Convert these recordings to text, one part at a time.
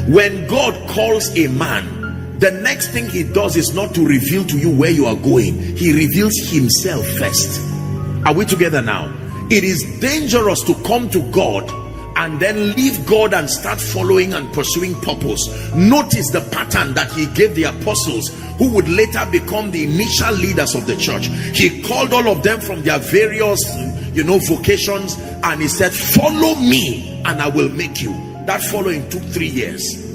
When God calls a man, the next thing he does is not to reveal to you where you are going. He reveals himself first. Are we together now? It is dangerous to come to God and then leave God and start following and pursuing purpose. Notice the pattern that he gave the apostles, who would later become the initial leaders of the church. He called all of them from their various vocations, and he said, follow me and I will make you. That following took 3 years.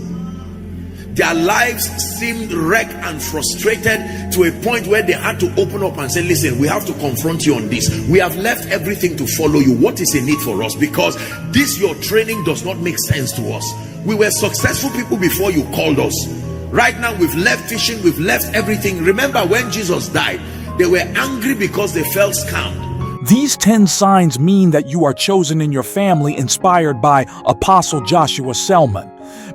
Their lives seemed wrecked and frustrated to a point where they had to open up and say, listen, we have to confront you on this. We have left everything to follow you. What is a need for us? Because this your training does not make sense to us. We were successful people before you called us. Right now we've left fishing, we've left everything. Remember when Jesus died, they were angry because they felt scammed. These 10 signs mean that you are chosen in your family, inspired by Apostle Joshua Selman.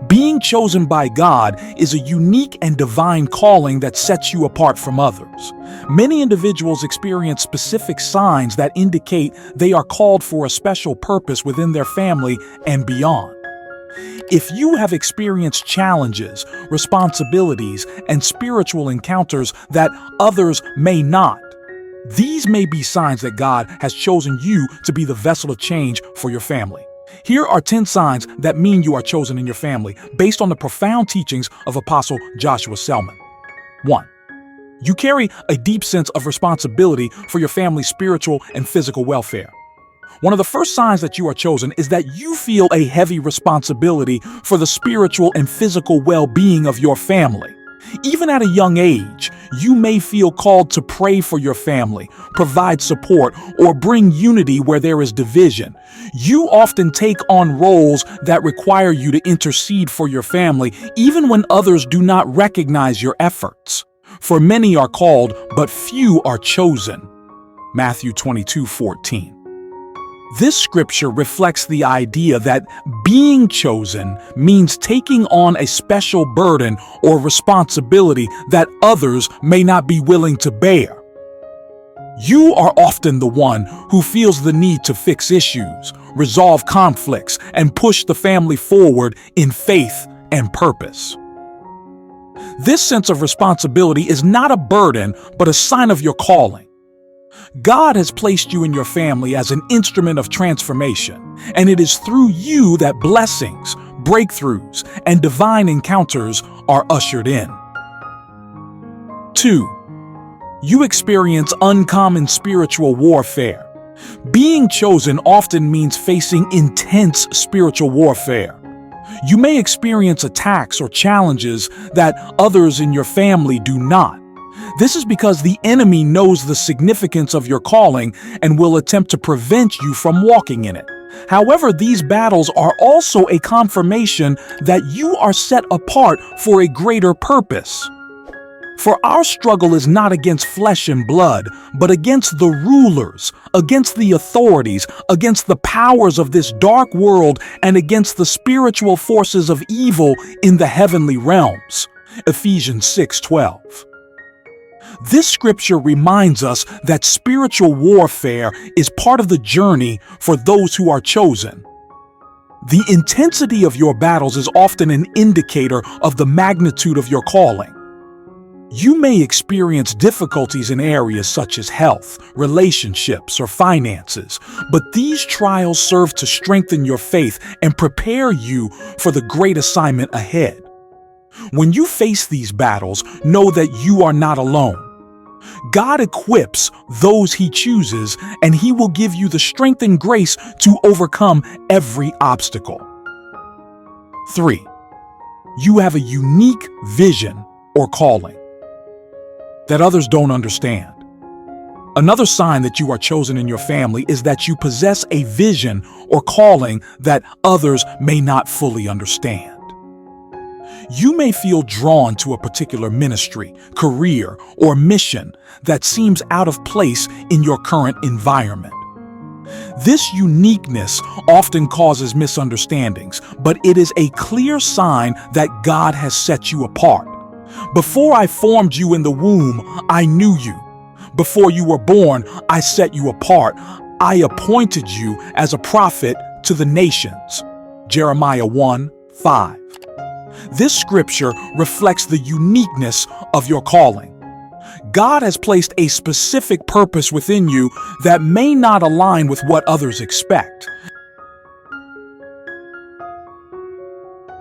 Being chosen by God is a unique and divine calling that sets you apart from others. Many individuals experience specific signs that indicate they are called for a special purpose within their family and beyond. If you have experienced challenges, responsibilities, and spiritual encounters that others may not, these may be signs that God has chosen you to be the vessel of change for your family. Here are 10 signs that mean you are chosen in your family, based on the profound teachings of Apostle Joshua Selman. 1. You carry a deep sense of responsibility for your family's spiritual and physical welfare. One of the first signs that you are chosen is that you feel a heavy responsibility for the spiritual and physical well-being of your family. Even at a young age, you may feel called to pray for your family, provide support, or bring unity where there is division. You often take on roles that require you to intercede for your family, even when others do not recognize your efforts. For many are called, but few are chosen. Matthew 22:14. This scripture reflects the idea that being chosen means taking on a special burden or responsibility that others may not be willing to bear. You are often the one who feels the need to fix issues, resolve conflicts, and push the family forward in faith and purpose. This sense of responsibility is not a burden, but a sign of your calling. God has placed you in your family as an instrument of transformation, and it is through you that blessings, breakthroughs, and divine encounters are ushered in. 2. You experience uncommon spiritual warfare. Being chosen often means facing intense spiritual warfare. You may experience attacks or challenges that others in your family do not. This is because the enemy knows the significance of your calling and will attempt to prevent you from walking in it. However, these battles are also a confirmation that you are set apart for a greater purpose. For our struggle is not against flesh and blood, but against the rulers, against the authorities, against the powers of this dark world, and against the spiritual forces of evil in the heavenly realms. Ephesians 6:12. This scripture reminds us that spiritual warfare is part of the journey for those who are chosen. The intensity of your battles is often an indicator of the magnitude of your calling. You may experience difficulties in areas such as health, relationships, or finances, but these trials serve to strengthen your faith and prepare you for the great assignment ahead. When you face these battles, know that you are not alone. God equips those He chooses, and He will give you the strength and grace to overcome every obstacle. 3. You have a unique vision or calling that others don't understand. Another sign that you are chosen in your family is that you possess a vision or calling that others may not fully understand. You may feel drawn to a particular ministry, career, or mission that seems out of place in your current environment. This uniqueness often causes misunderstandings, but it is a clear sign that God has set you apart. Before I formed you in the womb, I knew you. Before you were born, I set you apart. I appointed you as a prophet to the nations. Jeremiah 1:5. This scripture reflects the uniqueness of your calling. God has placed a specific purpose within you that may not align with what others expect.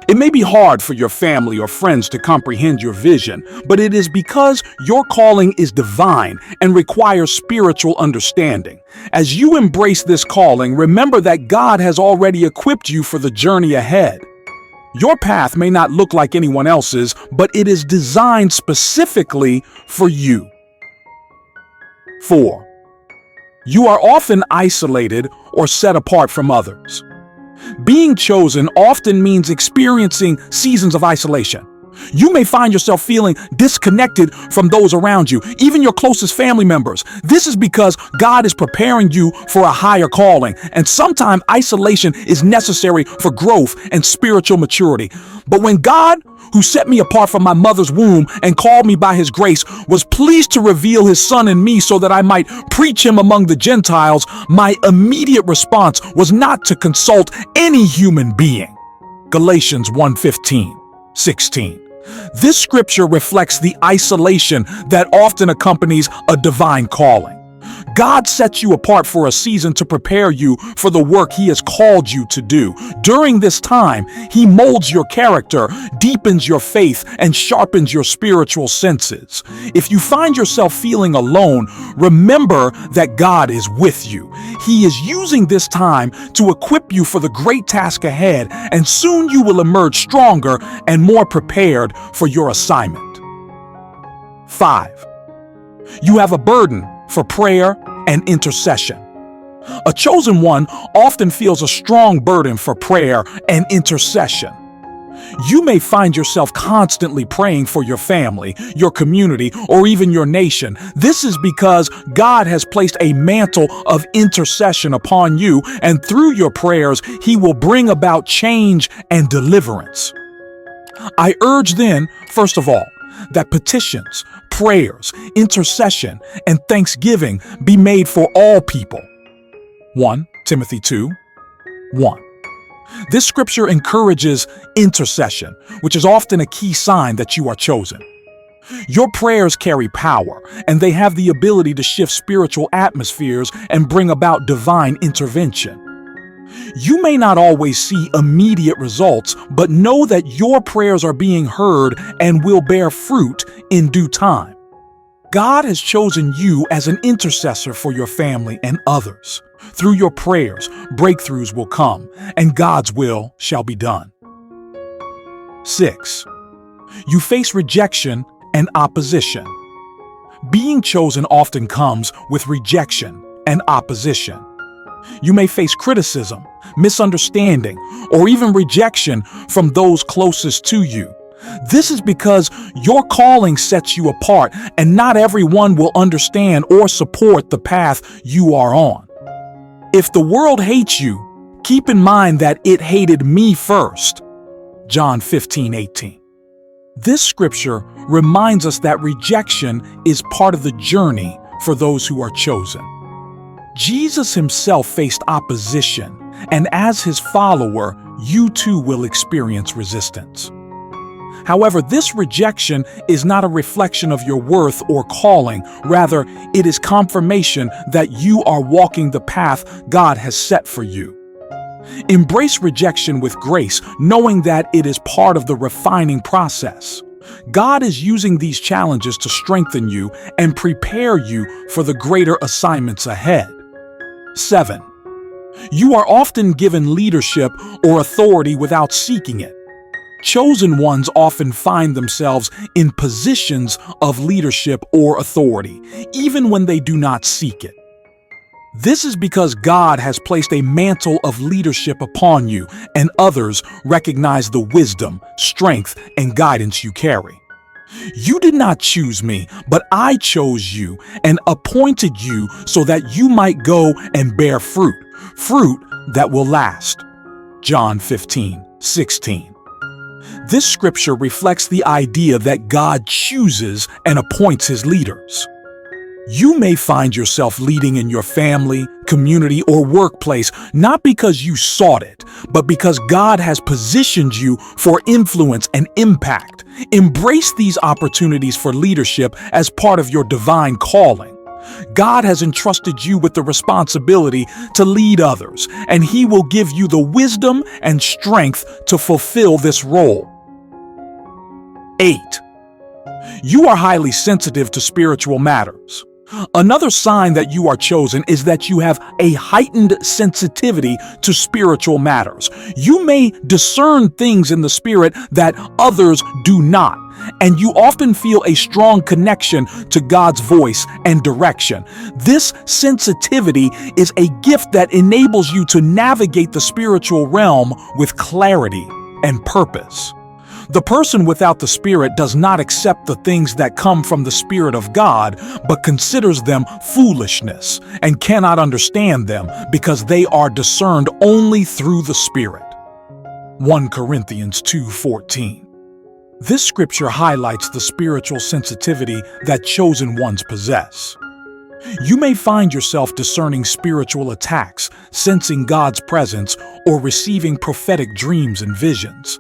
It may be hard for your family or friends to comprehend your vision, but it is because your calling is divine and requires spiritual understanding. As you embrace this calling, remember that God has already equipped you for the journey ahead. Your path may not look like anyone else's, but it is designed specifically for you. 4. You are often isolated or set apart from others. Being chosen often means experiencing seasons of isolation. You may find yourself feeling disconnected from those around you, even your closest family members. This is because God is preparing you for a higher calling, and sometimes isolation is necessary for growth and spiritual maturity. But when God, who set me apart from my mother's womb and called me by his grace, was pleased to reveal his son in me so that I might preach him among the Gentiles, my immediate response was not to consult any human being. Galatians 1:15-16. This scripture reflects the isolation that often accompanies a divine calling. God sets you apart for a season to prepare you for the work he has called you to do. During this time, he molds your character, deepens your faith, and sharpens your spiritual senses. If you find yourself feeling alone, remember that God is with you. He is using this time to equip you for the great task ahead, and soon you will emerge stronger and more prepared for your assignment. 5. You have a burden for prayer and intercession. A chosen one often feels a strong burden for prayer and intercession. You may find yourself constantly praying for your family, your community, or even your nation. This is because God has placed a mantle of intercession upon you, and through your prayers, he will bring about change and deliverance. I urge then, first of all, that petitions, prayers, intercession, and thanksgiving be made for all people. 1 Timothy 2:1. This scripture encourages intercession, which is often a key sign that you are chosen. Your prayers carry power, and they have the ability to shift spiritual atmospheres and bring about divine intervention. You may not always see immediate results, but know that your prayers are being heard and will bear fruit in due time. God has chosen you as an intercessor for your family and others. Through your prayers, breakthroughs will come, and God's will shall be done. 6. You face rejection and opposition. Being chosen often comes with rejection and opposition. You may face criticism, misunderstanding, or even rejection from those closest to you. This is because your calling sets you apart, and not everyone will understand or support the path you are on. If the world hates you, keep in mind that it hated me first. John 15:18. This scripture reminds us that rejection is part of the journey for those who are chosen. Jesus himself faced opposition, and as his follower, you too will experience resistance. However, this rejection is not a reflection of your worth or calling. Rather, it is confirmation that you are walking the path God has set for you. Embrace rejection with grace, knowing that it is part of the refining process. God is using these challenges to strengthen you and prepare you for the greater assignments ahead. 7. You are often given leadership or authority without seeking it. Chosen ones often find themselves in positions of leadership or authority, even when they do not seek it. This is because God has placed a mantle of leadership upon you, and others recognize the wisdom, strength, and guidance you carry. You did not choose me, but I chose you and appointed you so that you might go and bear fruit, fruit that will last. John 15:16. This scripture reflects the idea that God chooses and appoints his leaders. You may find yourself leading in your family, community, or workplace not because you sought it, but because God has positioned you for influence and impact. Embrace these opportunities for leadership as part of your divine calling. God has entrusted you with the responsibility to lead others, and He will give you the wisdom and strength to fulfill this role. 8. You are highly sensitive to spiritual matters. Another sign that you are chosen is that you have a heightened sensitivity to spiritual matters. You may discern things in the spirit that others do not, and you often feel a strong connection to God's voice and direction. This sensitivity is a gift that enables you to navigate the spiritual realm with clarity and purpose. The person without the Spirit does not accept the things that come from the Spirit of God, but considers them foolishness and cannot understand them because they are discerned only through the Spirit. 1 Corinthians 2:14. This scripture highlights the spiritual sensitivity that chosen ones possess. You may find yourself discerning spiritual attacks, sensing God's presence, or receiving prophetic dreams and visions.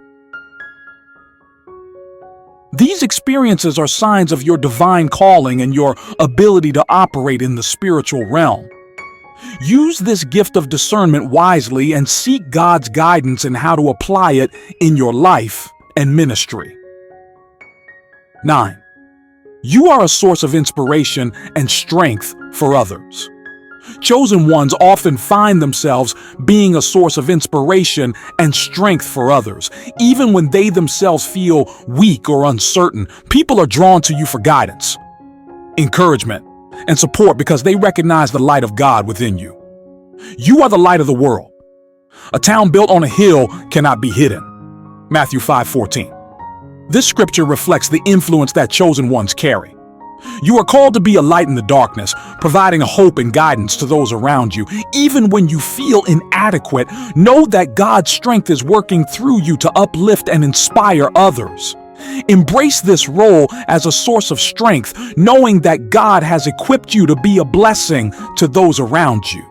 These experiences are signs of your divine calling and your ability to operate in the spiritual realm. Use this gift of discernment wisely and seek God's guidance in how to apply it in your life and ministry. 9. You are a source of inspiration and strength for others. Chosen ones often find themselves being a source of inspiration and strength for others. Even when they themselves feel weak or uncertain, people are drawn to you for guidance, encouragement, and support because they recognize the light of God within you. You are the light of the world. A town built on a hill cannot be hidden. Matthew 5:14. This scripture reflects the influence that chosen ones carry. You are called to be a light in the darkness, providing a hope and guidance to those around you. Even when you feel inadequate, know that God's strength is working through you to uplift and inspire others. Embrace this role as a source of strength, knowing that God has equipped you to be a blessing to those around you.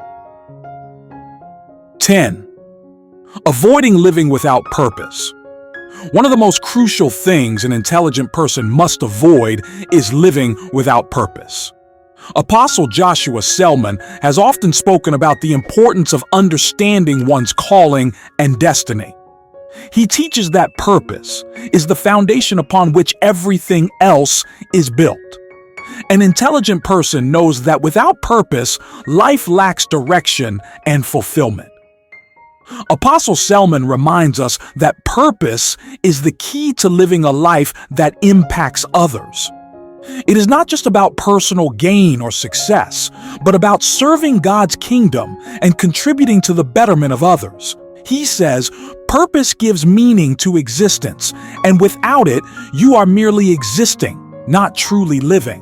10. Avoiding living without purpose. One of the most crucial things an intelligent person must avoid is living without purpose. Apostle Joshua Selman has often spoken about the importance of understanding one's calling and destiny. He teaches that purpose is the foundation upon which everything else is built. An intelligent person knows that without purpose, life lacks direction and fulfillment. Apostle Selman reminds us that purpose is the key to living a life that impacts others. It is not just about personal gain or success, but about serving God's kingdom and contributing to the betterment of others. He says, purpose gives meaning to existence, and without it, you are merely existing, not truly living.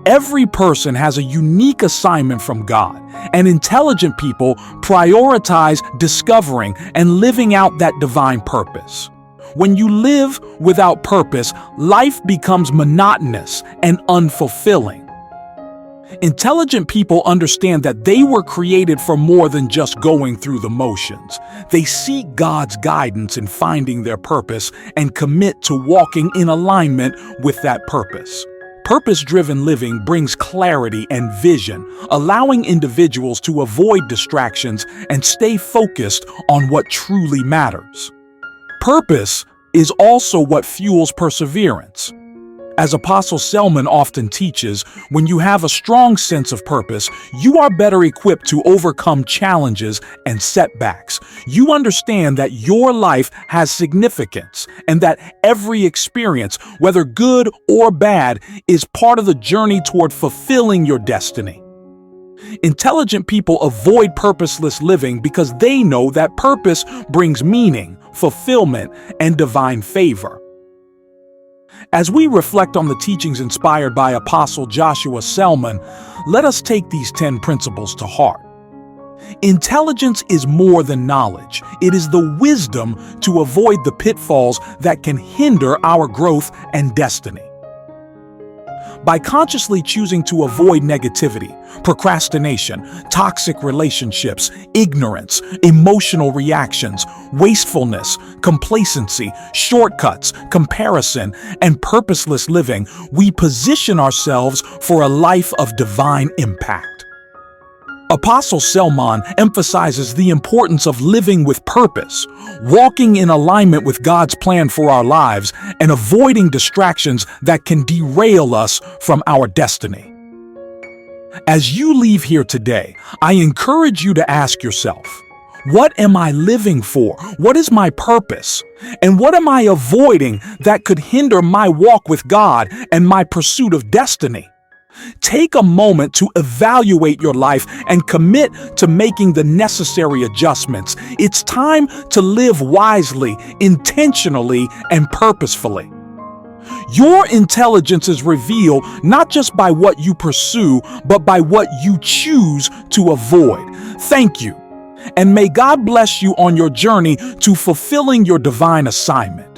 Every person has a unique assignment from God, and intelligent people prioritize discovering and living out that divine purpose. When you live without purpose, life becomes monotonous and unfulfilling. Intelligent people understand that they were created for more than just going through the motions. They seek God's guidance in finding their purpose and commit to walking in alignment with that purpose. Purpose-driven living brings clarity and vision, allowing individuals to avoid distractions and stay focused on what truly matters. Purpose is also what fuels perseverance. As Apostle Selman often teaches, when you have a strong sense of purpose, you are better equipped to overcome challenges and setbacks. You understand that your life has significance and that every experience, whether good or bad, is part of the journey toward fulfilling your destiny. Intelligent people avoid purposeless living because they know that purpose brings meaning, fulfillment, and divine favor. As we reflect on the teachings inspired by Apostle Joshua Selman, let us take these 10 principles to heart. Intelligence is more than knowledge. It is the wisdom to avoid the pitfalls that can hinder our growth and destiny. By consciously choosing to avoid negativity, procrastination, toxic relationships, ignorance, emotional reactions, wastefulness, complacency, shortcuts, comparison, and purposeless living, we position ourselves for a life of divine impact. Apostle Selman emphasizes the importance of living with purpose, walking in alignment with God's plan for our lives, and avoiding distractions that can derail us from our destiny. As you leave here today, I encourage you to ask yourself, what am I living for? What is my purpose? And what am I avoiding that could hinder my walk with God and my pursuit of destiny? Take a moment to evaluate your life and commit to making the necessary adjustments. It's time to live wisely, intentionally, and purposefully. Your intelligence is revealed not just by what you pursue, but by what you choose to avoid. Thank you, and may God bless you on your journey to fulfilling your divine assignment.